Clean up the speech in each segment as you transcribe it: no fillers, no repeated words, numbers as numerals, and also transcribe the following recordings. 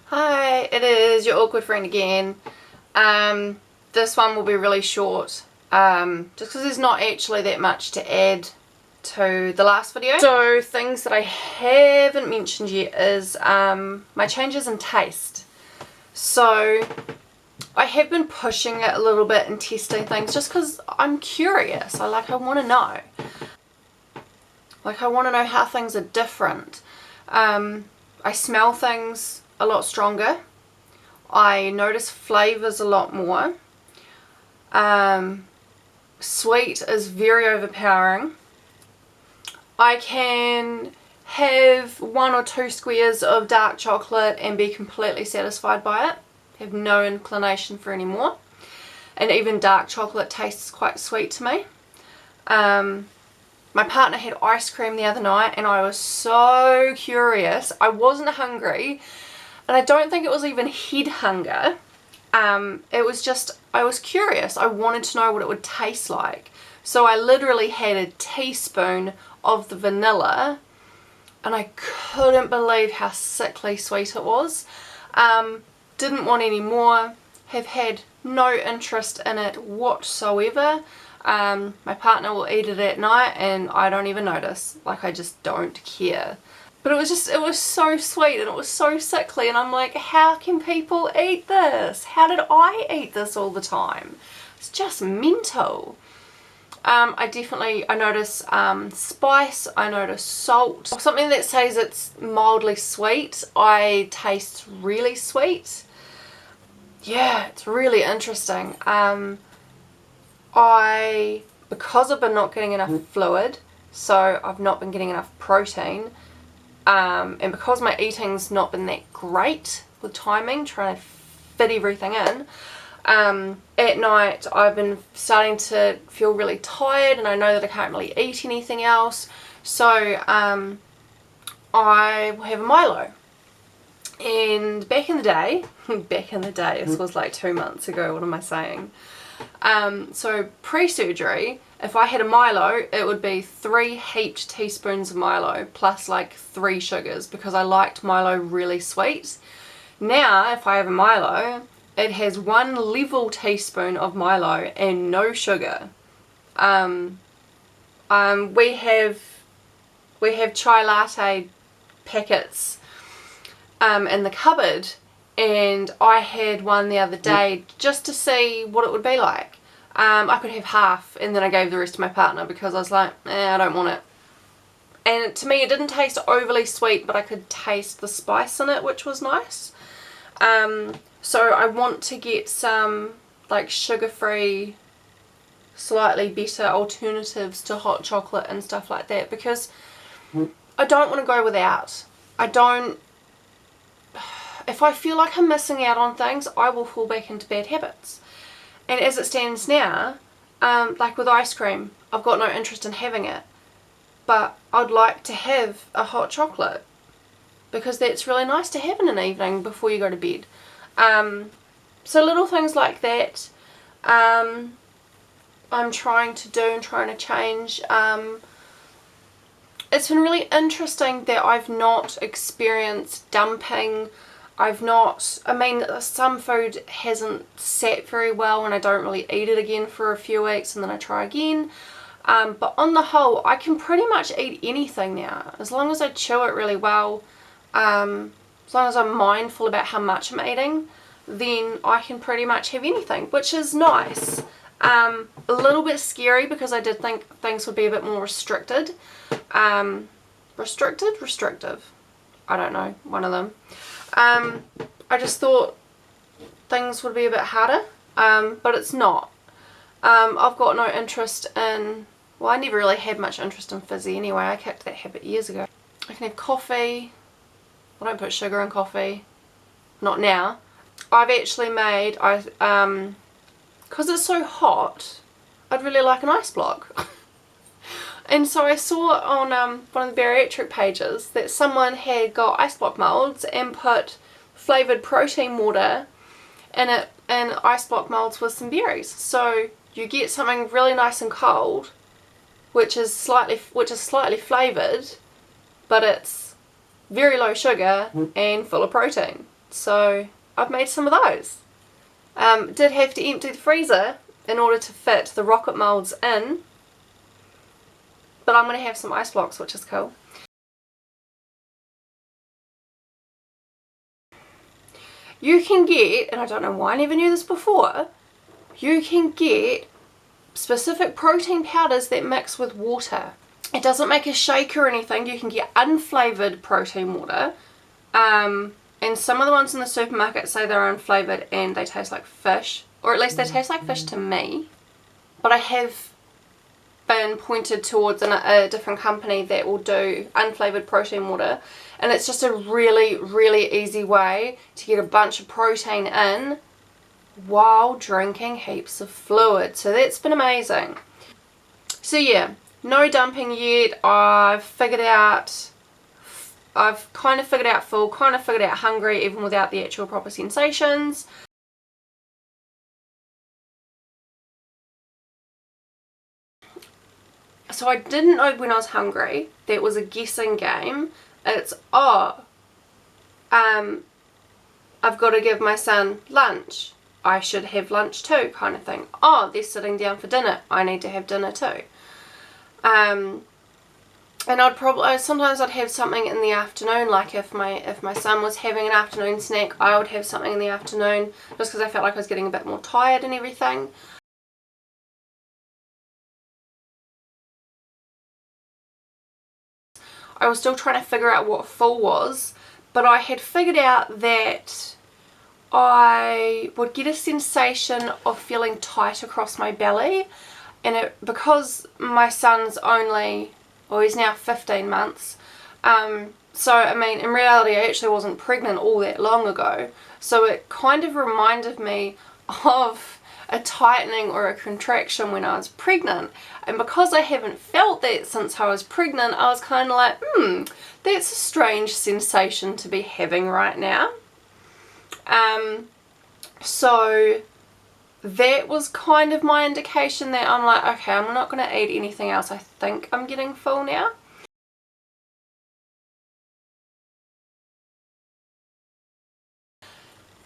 Hi, it is your awkward friend again. This one will be really short, just because there's not actually that much to add to the last video. So things that I haven't mentioned yet is my changes in taste. So I have been pushing it a little bit and testing things just because I'm curious. I want to know. I want to know how things are different. I smell things a lot stronger. I notice flavours a lot more. Sweet is very overpowering. I can have 1 or 2 squares of dark chocolate and be completely satisfied by it. Have no inclination for any more. And even dark chocolate tastes quite sweet to me. My partner had ice cream the other night and I was so curious. I wasn't hungry and I don't think it was even head hunger. It was just, I was curious. I wanted to know what it would taste like. So I literally had a teaspoon of the vanilla and I couldn't believe how sickly sweet it was. Didn't want any more. Have had no interest in it whatsoever. My partner will eat it at night and I don't even notice. I just don't care. But it was so sweet and it was so sickly and I'm like, how can people eat this? How did I eat this all the time? It's just mental. I notice spice, I notice salt. Something that says it's mildly sweet, I taste really sweet. Yeah, it's really interesting. Because I've been not getting enough fluid, so I've not been getting enough protein, and because my eating's not been that great with timing, trying to fit everything in, at night I've been starting to feel really tired and I know that I can't really eat anything else, so I will have a Milo. And back in the day, this was like 2 months ago, what am I saying? So pre-surgery, if I had a Milo, it would be 3 heaped teaspoons of Milo plus 3 sugars because I liked Milo really sweet. Now, if I have a Milo, it has 1 level teaspoon of Milo and no sugar. We have chai latte packets in the cupboard. And I had one the other day just to see what it would be like. I could have half and then I gave the rest to my partner because I was like, I don't want it. And to me it didn't taste overly sweet, but I could taste the spice in it, which was nice. So I want to get some sugar-free, slightly better alternatives to hot chocolate and stuff like that because I don't want to go without. If I feel like I'm missing out on things, I will fall back into bad habits. And as it stands now, with ice cream, I've got no interest in having it. But I'd like to have a hot chocolate because that's really nice to have in an evening before you go to bed. So little things like that I'm trying to do and trying to change. It's been really interesting that I've not experienced dumping. Some food hasn't sat very well and I don't really eat it again for a few weeks and then I try again. But on the whole, I can pretty much eat anything now. As long as I chew it really well, as long as I'm mindful about how much I'm eating, then I can pretty much have anything, which is nice. A little bit scary because I did think things would be a bit more restricted. Restrictive? I don't know, one of them. I just thought things would be a bit harder, but it's not. I've got no interest in, well, I never really had much interest in fizzy anyway. I kicked that habit years ago. I can have coffee. I don't put sugar in coffee. Not now. I've actually made, because it's so hot, I'd really like an ice block. And so I saw on one of the bariatric pages that someone had got ice block molds and put flavoured protein water in it and ice block molds with some berries. So you get something really nice and cold, which is slightly flavoured, but it's very low sugar and full of protein. So I've made some of those. Did have to empty the freezer in order to fit the rocket molds in, but I'm going to have some ice blocks, which is cool. You can get, and I don't know why I never knew this before, you can get specific protein powders that mix with water. It doesn't make a shake or anything. You can get unflavoured protein water. And some of the ones in the supermarket say they're unflavoured and they taste like fish. Or at least they taste like fish to me. But I have been pointed towards a different company that will do unflavoured protein water. And it's just a really, really easy way to get a bunch of protein in while drinking heaps of fluid. So that's been amazing. So yeah, no dumping yet. I've kind of figured out full, kind of figured out hungry, even without the actual proper sensations. So I didn't know when I was hungry. That was a guessing game. It's, I've got to give my son lunch. I should have lunch too, kind of thing. Oh, they're sitting down for dinner. I need to have dinner too. And sometimes I'd have something in the afternoon, like if my son was having an afternoon snack, I would have something in the afternoon, just because I felt like I was getting a bit more tired and everything. I was still trying to figure out what full was, but I had figured out that I would get a sensation of feeling tight across my belly, and because my son's only, well, he's now 15 months, so I mean in reality I actually wasn't pregnant all that long ago, so it kind of reminded me of a tightening or a contraction when I was pregnant, and because I haven't felt that since I was pregnant, I was kind of like, that's a strange sensation to be having right now. So that was kind of my indication that I'm like, okay, I'm not going to eat anything else. I think I'm getting full now.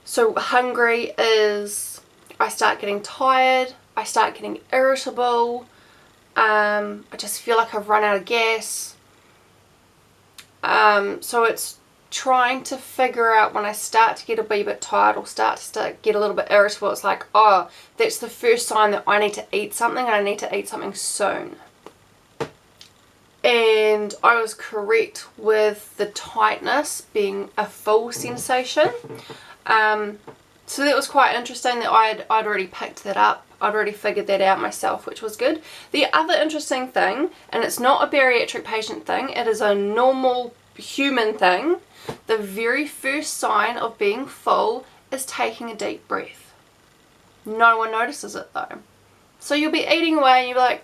So hungry is, I start getting tired, I start getting irritable, I just feel like I've run out of gas. So it's trying to figure out when I start to get a wee bit tired or start to get a little bit irritable, it's like, oh, that's the first sign that I need to eat something, and I need to eat something soon. And I was correct with the tightness being a full sensation. So that was quite interesting that I'd already picked that up. I'd already figured that out myself, which was good. The other interesting thing, and it's not a bariatric patient thing, it is a normal human thing. The very first sign of being full is taking a deep breath. No one notices it though. So you'll be eating away and you're like,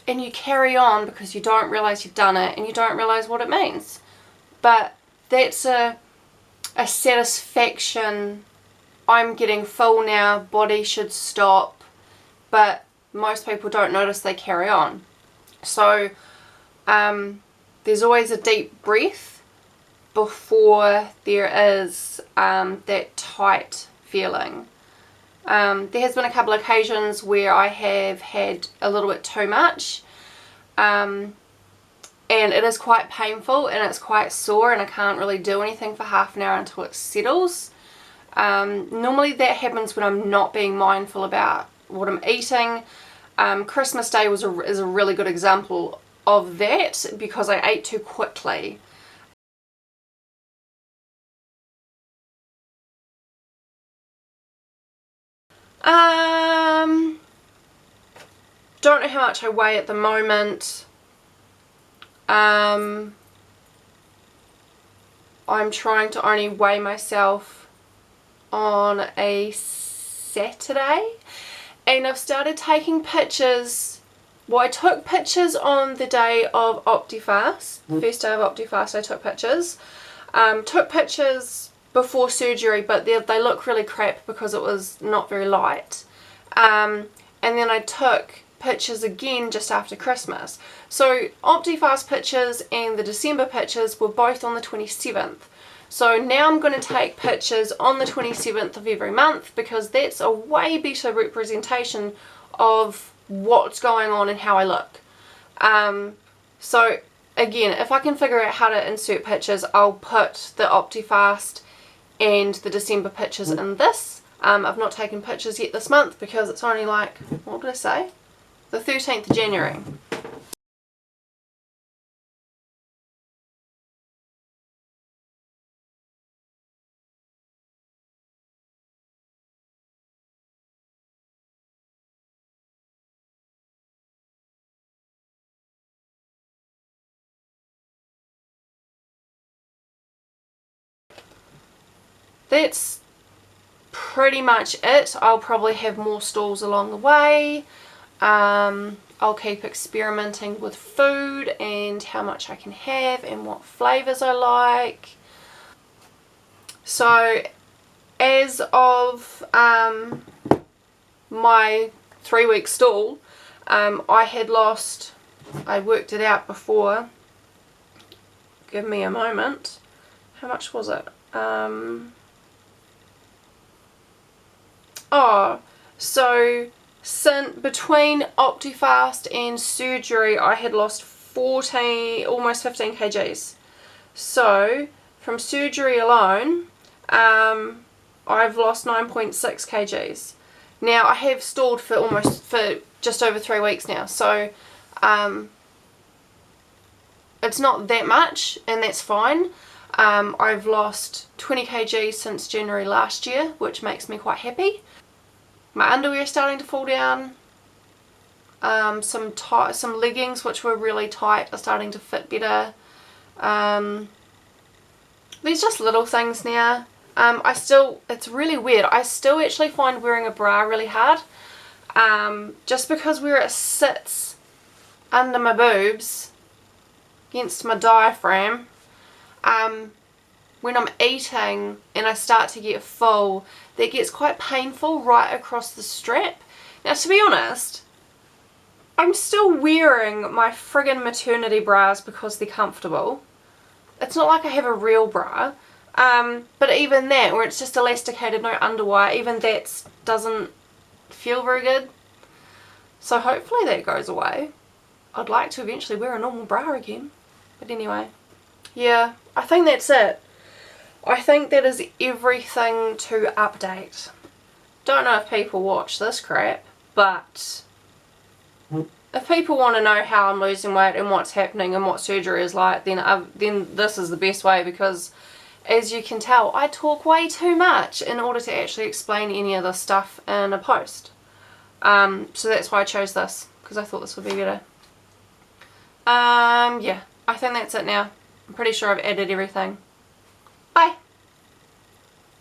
and you carry on because you don't realize you've done it and you don't realize what it means. But that's a satisfaction. I'm getting full now, body should stop, but most people don't notice, they carry on. So there's always a deep breath before there is that tight feeling. There has been a couple of occasions where I have had a little bit too much, and it is quite painful and it's quite sore, and I can't really do anything for half an hour until it settles. Normally that happens when I'm not being mindful about what I'm eating. Christmas Day is a really good example of that because I ate too quickly. Don't know how much I weigh at the moment. I'm trying to only weigh myself on a Saturday, and I've started taking pictures. Well, I took pictures on the day of Optifast, the first day of Optifast I took pictures. Took pictures before surgery, but they look really crap because it was not very light. And then I took pictures again just after Christmas. So Optifast pictures and the December pictures were both on the 27th. So now I'm going to take pictures on the 27th of every month, because that's a way better representation of what's going on and how I look. So again, if I can figure out how to insert pictures, I'll put the Optifast and the December pictures in this. I've not taken pictures yet this month because it's only like, what did I say? The 13th of January. That's pretty much it. I'll probably have more stalls along the way. I'll keep experimenting with food and how much I can have and what flavours I like. So as of my 3-week stall, I had lost, I worked it out before, give me a moment, how much was it? So between Optifast and surgery I had lost 14, almost 15 kgs. So from surgery alone, I've lost 9.6 kgs. Now I have stalled for just over 3 weeks now, so it's not that much, and that's fine. I've lost 20 kgs since January last year, which makes me quite happy. My underwear is starting to fall down. Some leggings which were really tight are starting to fit better. There's just little things now. It's really weird, I still actually find wearing a bra really hard. Just because where it sits under my boobs, against my diaphragm, when I'm eating and I start to get full, that gets quite painful right across the strap. Now, to be honest, I'm still wearing my friggin' maternity bras because they're comfortable. It's not like I have a real bra, but even that, where it's just elasticated, no underwire, even that doesn't feel very good. So hopefully that goes away. I'd like to eventually wear a normal bra again. But anyway, yeah, I think that's it. I think that is everything to update. Don't know if people watch this crap, but if people want to know how I'm losing weight and what's happening and what surgery is like, then this is the best way, because as you can tell, I talk way too much in order to actually explain any of this stuff in a post. So that's why I chose this, because I thought this would be better. Yeah, I think that's it now. I'm pretty sure I've added everything. Bye!